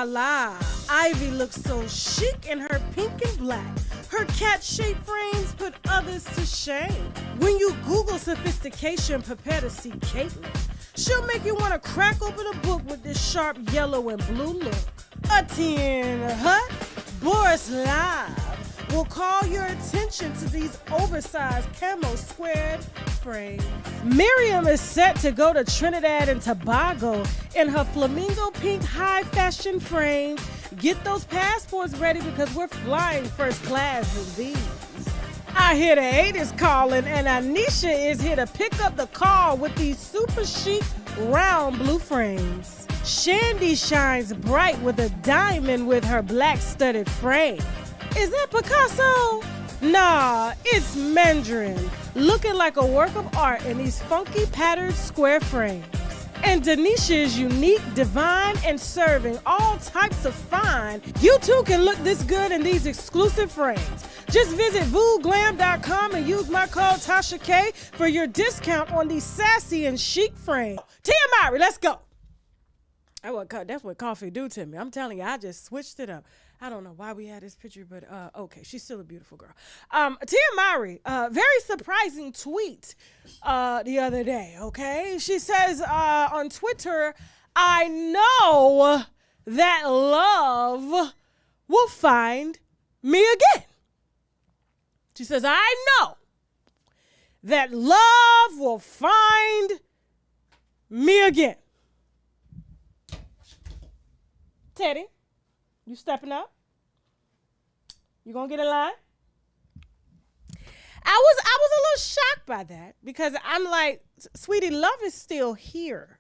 la la. Ivy looks so chic in her pink and black. Her cat-shaped frames put others to shame. When you Google sophistication, prepare to see Caitlin. She'll make you want to crack open a book with this sharp yellow and blue look. A 10 Hut, Boris Live will call your attention to these oversized camo squared frames. Miriam is set to go to Trinidad and Tobago in her flamingo pink high fashion frame. Get those passports ready because we're flying first class with these. I hear the 8 is calling, and Anisha is here to pick up the call with these super chic round blue frames. Shandy shines bright with a diamond with her black studded frame. Is that Picasso? Nah, it's Mandarin, looking like a work of art in these funky patterned square frames. And Denisha is unique, divine, and serving all types of fine. You too can look this good in these exclusive frames. Just visit vooglam.com and use my code TashaK for your discount on these sassy and chic frames. Tia Mowry, let's go. That's what coffee do to me. I'm telling you, I just switched it up. I don't know why we had this picture, but okay, she's still a beautiful girl. Tia Mowry, very surprising tweet the other day, okay? She says on Twitter, I know that love will find me again. She says, I know that love will find me again. Teddy, you stepping up? You gonna get in line? I was a little shocked by that because I'm like, sweetie, love is still here.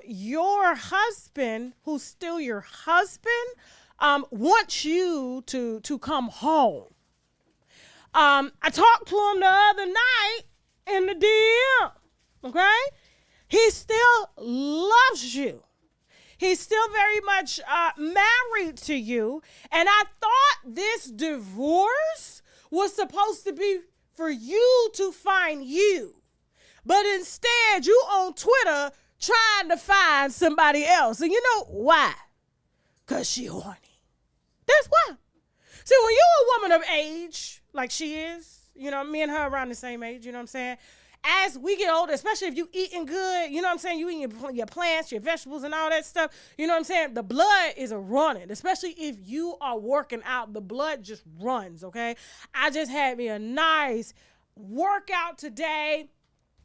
Your husband, who's still your husband, wants you to come home. I talked to him the other night in the DM, okay? He still loves you. He's still very much married to you. And I thought this divorce was supposed to be for you to find you. But instead, you on Twitter trying to find somebody else. And you know why? Because she horny. That's why. See, when you're a woman of age, like she is, you know, me and her around the same age, you know what I'm saying? As we get older, especially if you eating good, you know what I'm saying? You eating your plants, your vegetables and all that stuff. You know what I'm saying? The blood is running, especially if you are working out. The blood just runs, okay? I just had me a nice workout today.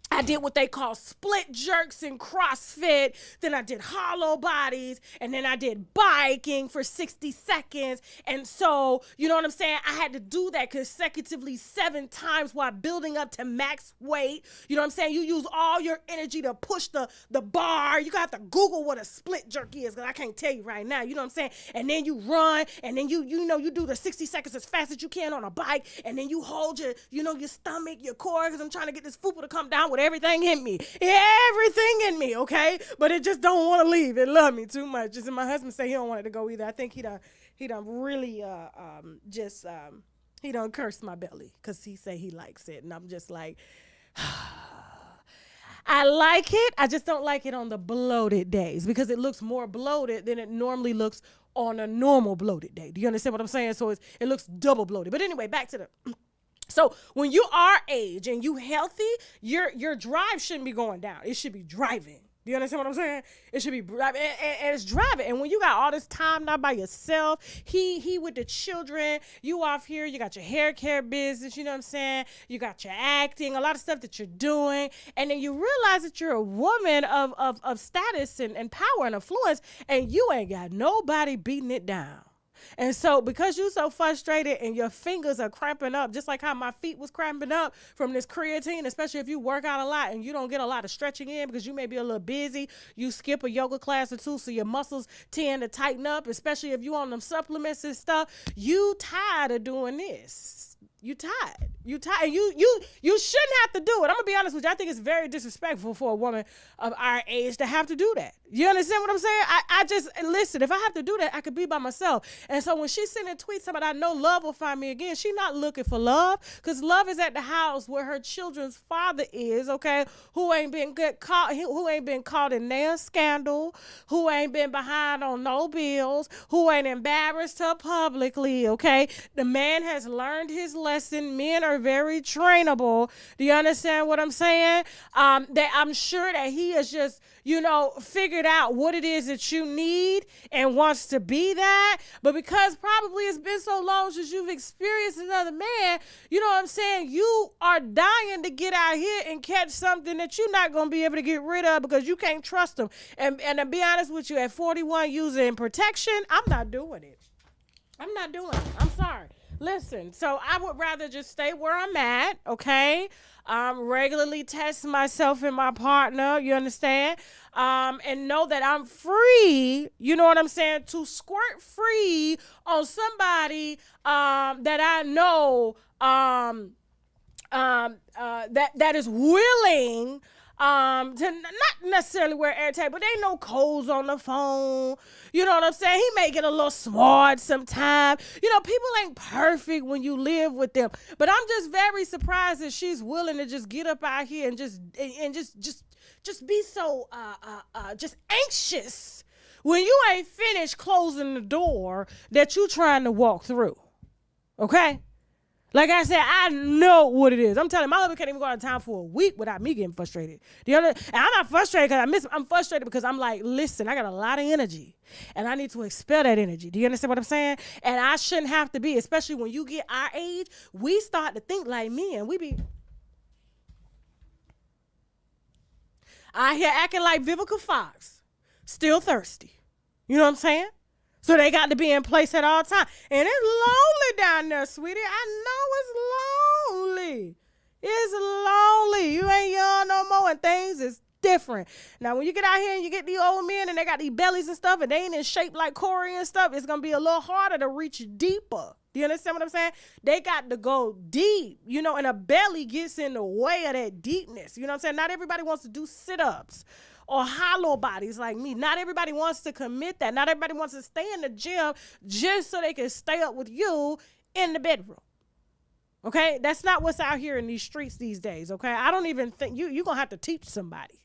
I did what they call split jerks in CrossFit. Then I did hollow bodies. And then I did biking for 60 seconds. And so, you know what I'm saying? I had to do that consecutively 7 times while building up to max weight. You know what I'm saying? You use all your energy to push the bar. You got to Google what a split jerk is because I can't tell you right now. You know what I'm saying? And then you run. And then you do the 60 seconds as fast as you can on a bike. And then you hold your stomach, your core, because I'm trying to get this fupa to come down with everything in me, okay? But it just don't want to leave. It love me too much. Just my husband say he don't want it to go either. I think he done really he done cursed my belly because he say he likes it, and I'm just like, I like it. I just don't like it on the bloated days because it looks more bloated than it normally looks on a normal bloated day. Do you understand what I'm saying? So it looks double bloated. But anyway, back to the. So when you are age and you healthy, your drive shouldn't be going down. It should be driving. Do you understand what I'm saying? It should be driving, and it's driving. And when you got all this time not by yourself, he with the children, you off here, you got your hair care business, you know what I'm saying? You got your acting, a lot of stuff that you're doing. And then you realize that you're a woman of status and power and influence, and you ain't got nobody beating it down. And so because you're so frustrated and your fingers are cramping up, just like how my feet was cramping up from this creatine, especially if you work out a lot and you don't get a lot of stretching in because you may be a little busy, you skip a yoga class or two so your muscles tend to tighten up, especially if you on them supplements and stuff, you tired of doing this. You tired. You tired. You shouldn't have to do it. I'm gonna be honest with you. I think it's very disrespectful for a woman of our age to have to do that. You understand what I'm saying? I just listen. If I have to do that, I could be by myself. And so when she's sending tweets about I know love will find me again, she's not looking for love, because love is at the house where her children's father is. Okay, who ain't been caught in their scandal, who ain't been behind on no bills, who ain't embarrassed her publicly. Okay, the man has learned his lesson. Men are very trainable. Do you understand what I'm saying? That I'm sure that he has just, figured out what it is that you need and wants to be that. But because probably it's been so long since you've experienced another man, you know what I'm saying? You are dying to get out here and catch something that you're not going to be able to get rid of because you can't trust them. And to be honest with you, at 41 using protection, I'm not doing it. I'm not doing it. I'm sorry. Listen, so I would rather just stay where I'm at, okay? Regularly test myself and my partner, you understand? And know that I'm free, you know what I'm saying, to squirt free on somebody that I know that is willing to not necessarily wear airtag, but they know codes on the phone. You know what I'm saying? He may get a little smart sometimes. People ain't perfect when you live with them. But I'm just very surprised that she's willing to just get up out here and just be so just anxious when you ain't finished closing the door that you trying to walk through. Okay? Like I said, I know what it is. I'm telling you, my husband can't even go out of town for a week without me getting frustrated. Do you understand? And I'm not frustrated because I miss him. I'm frustrated because I'm like, listen, I got a lot of energy and I need to expel that energy. Do you understand what I'm saying? And I shouldn't have to be, especially when you get our age, we start to think like men. We be out here acting like Vivica Fox, still thirsty. You know what I'm saying? So they got to be in place at all times. And it's lonely down there, sweetie. I know it's lonely. It's lonely. You ain't young no more and things is different. Now, when you get out here and you get these old men and they got these bellies and stuff and they ain't in shape like Corey and stuff, it's going to be a little harder to reach deeper. Do you understand what I'm saying? They got to go deep, and a belly gets in the way of that deepness. You know what I'm saying? Not everybody wants to do sit-ups or hollow bodies like me. Not everybody wants to commit that. Not everybody wants to stay in the gym just so they can stay up with you in the bedroom. Okay? That's not what's out here in these streets these days, okay? I don't even think you're going to have to teach somebody.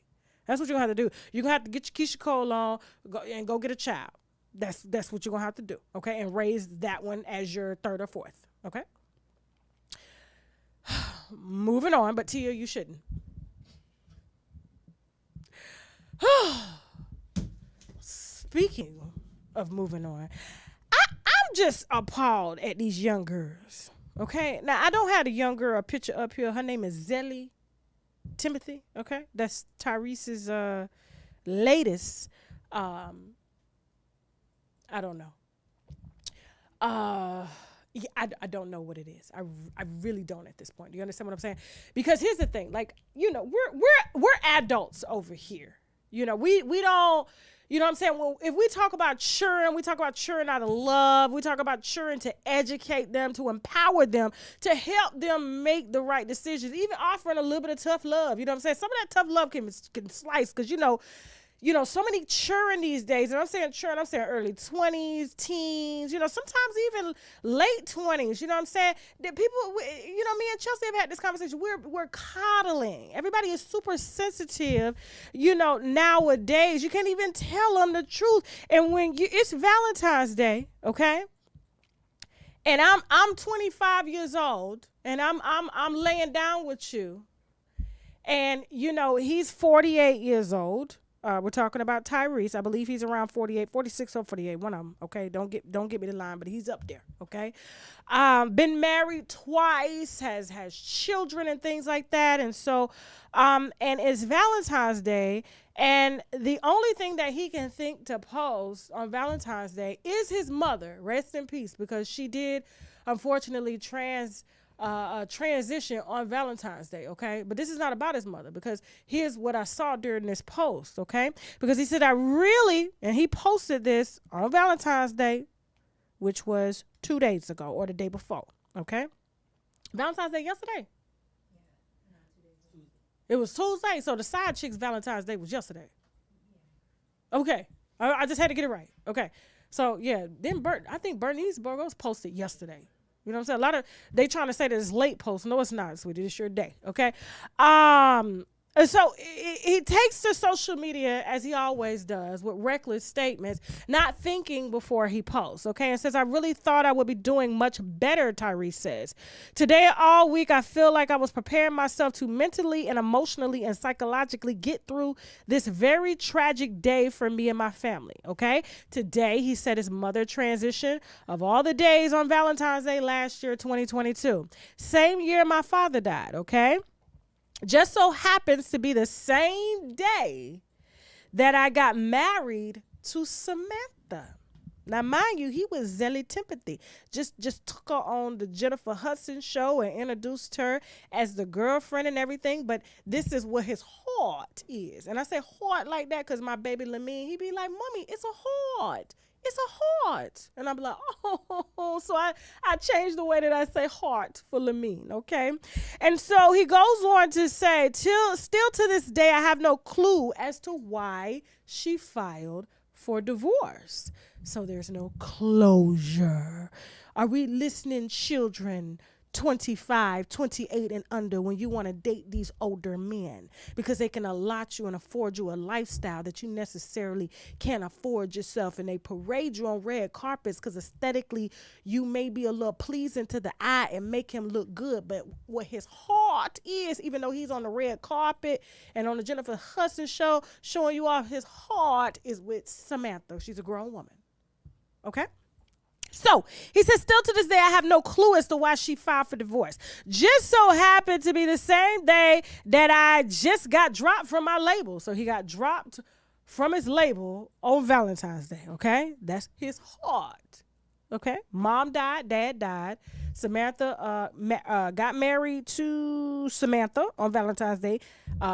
That's what you're going to have to do. You're going to have to get your Keisha Cole on and go get a child. That's what you're going to have to do, okay? And raise that one as your third or fourth, okay? Moving on, but Tia, you shouldn't. Speaking of moving on, I'm just appalled at these young girls. Okay, now I don't have the young girl picture up here. Her name is Zelly Timothy. Okay, that's Tyrese's latest. I don't know. Yeah, I don't know what it is. I really don't at this point. Do you understand what I'm saying? Because here's the thing, like, we're adults over here. We don't, you know what I'm saying? Well, if we talk about children, we talk about children out of love. We talk about children to educate them, to empower them, to help them make the right decisions, even offering a little bit of tough love. You know what I'm saying? Some of that tough love can slice because, so many children these days, and I'm saying children, I'm saying early 20s, teens, sometimes even late 20s, you know what I'm saying? That people, me and Chelsea have had this conversation. We're coddling. Everybody is super sensitive, nowadays. You can't even tell them the truth. And when it's Valentine's Day, okay? And I'm 25 years old, and I'm laying down with you, and he's 48 years old. We're talking about Tyrese. I believe he's around 48, 46 or 48. One of them. Okay, don't get me the line, but he's up there. Okay, been married twice, has children and things like that, and so, and it's Valentine's Day, and the only thing that he can think to post on Valentine's Day is his mother. Rest in peace, because she did, unfortunately, transition on Valentine's Day, okay? But this is not about his mother, because here's what I saw during this post, okay? Because he said, and he posted this on Valentine's Day, which was 2 days ago or the day before, okay? Valentine's Day yesterday. It was Tuesday, so the side chick's Valentine's Day was yesterday. Okay, I just had to get it right. Okay, so yeah, then I think Bernice Burgos posted yesterday. You know what I'm saying? A lot of they trying to say that it's late post. No, it's not, sweetie. It's your day. Okay. And so he takes to social media, as he always does, with reckless statements, not thinking before he posts, okay? And says, I really thought I would be doing much better, Tyrese says. Today, all week, I feel like I was preparing myself to mentally and emotionally and psychologically get through this very tragic day for me and my family, okay? Today, he said his mother transitioned of all the days on Valentine's Day last year, 2022. Same year my father died, okay? Just so happens to be the same day that I got married to Samantha. Now, mind you, he was Zelly Timothy. Just took her on the Jennifer Hudson show and introduced her as the girlfriend and everything. But this is what his heart is. And I say heart like that because my baby Lamine, he be like, Mommy, it's a heart. It's a heart. And I'm like, oh. So I changed the way that I say heart for Lamine, okay? And so he goes on to say, still to this day, I have no clue as to why she filed for divorce. So there's no closure. Are we listening, children? 25, 28 and under when you want to date these older men because they can allot you and afford you a lifestyle that you necessarily can't afford yourself, and they parade you on red carpets because aesthetically you may be a little pleasing to the eye and make him look good, but what his heart is, even though he's on the red carpet and on the Jennifer Hudson show showing you off, his heart is with Samantha. She's a grown woman. Okay? So he says, still to this day, I have no clue as to why she filed for divorce. Just so happened to be the same day that I just got dropped from my label. So he got dropped from his label on Valentine's Day. Okay. That's his heart. Okay. Mom died. Dad died. Samantha got married to Samantha on Valentine's Day,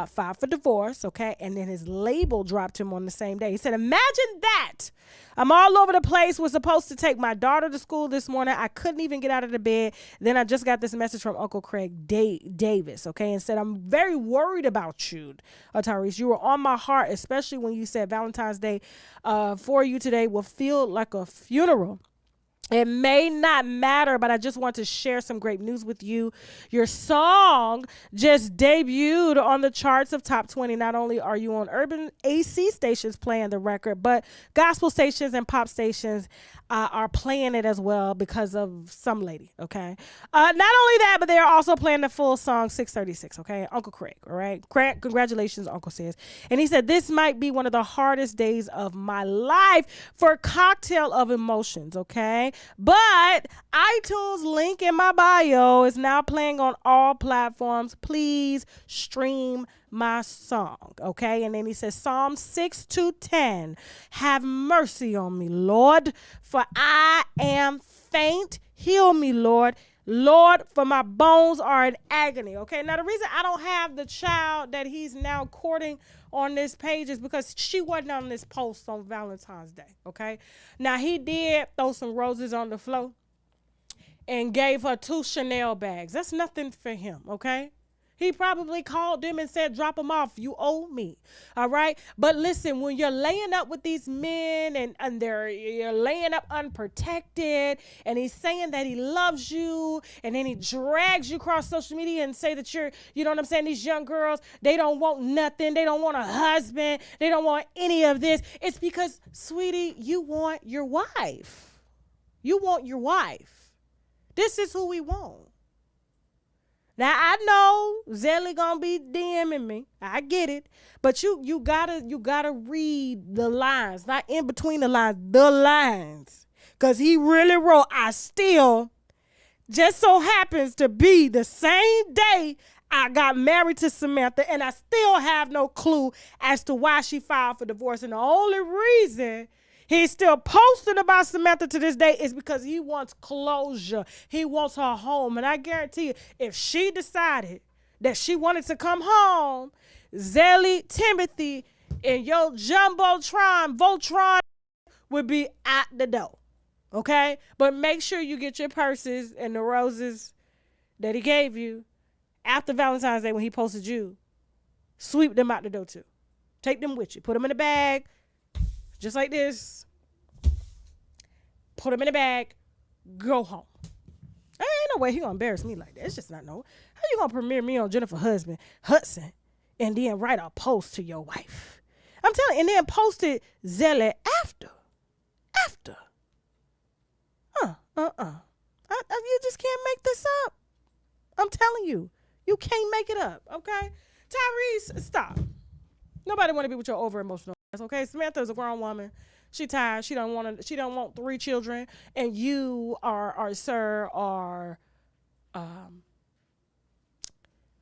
filed for divorce, okay? And then his label dropped him on the same day. He said, imagine that. I'm all over the place. Was supposed to take my daughter to school this morning. I couldn't even get out of the bed. Then I just got this message from Uncle Craig Davis, okay? And said, I'm very worried about you, Tyrese. You were on my heart, especially when you said Valentine's Day for you today will feel like a funeral. It may not matter, but I just want to share some great news with you. Your song just debuted on the charts of Top 20. Not only are you on urban AC stations playing the record, but gospel stations and pop stations are playing it as well because of some lady, okay? Not only that, but they are also playing the full song 636, okay? Uncle Craig, all right? Congratulations, Uncle says. And he said, this might be one of the hardest days of my life for a cocktail of emotions, okay? But iTunes link in my bio is now playing on all platforms. Please stream my song, okay? And then he says, Psalm 6:10, have mercy on me, Lord, for I am faint. Heal me, Lord. Lord, for my bones are in agony, okay? Now, the reason I don't have the child that he's now courting on this page is because she wasn't on this post on Valentine's Day, okay? Now, he did throw some roses on the floor and gave her 2 Chanel bags. That's nothing for him, okay? He probably called them and said, drop them off. You owe me. All right. But listen, when you're laying up with these men and you're laying up unprotected and he's saying that he loves you and then he drags you across social media and say that you know what I'm saying? These young girls, they don't want nothing. They don't want a husband. They don't want any of this. It's because, sweetie, you want your wife. You want your wife. This is who we want. Now, I know Zelly gonna be DMing me. I get it. But you gotta read the lines, not in between the lines. Because he really wrote, I still just so happens to be the same day I got married to Samantha, and I still have no clue as to why she filed for divorce. And the only reason he's still posting about Samantha to this day is because he wants closure. He wants her home. And I guarantee you, if she decided that she wanted to come home, Zelly, Timothy, and your Voltron would be at the door. Okay? But make sure you get your purses and the roses that he gave you after Valentine's Day when he posted you, sweep them out the door too. Take them with you. Put them in a bag, just like this. Put them in a bag. Go home. Ain't no way he gonna embarrass me like that. It's just not no. How you gonna premiere me on Jennifer Hudson and then write a post to your wife? I'm telling you, and then post it zealot after. You just can't make this up. I'm telling you, you can't make it up. Okay, Tyrese, stop. Nobody want to be with your over emotional ass. Okay, Samantha's a grown woman. She tired. She don't want 3 children, and you are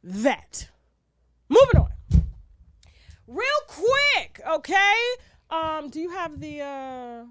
that. Moving on. Real quick, okay? Do you have the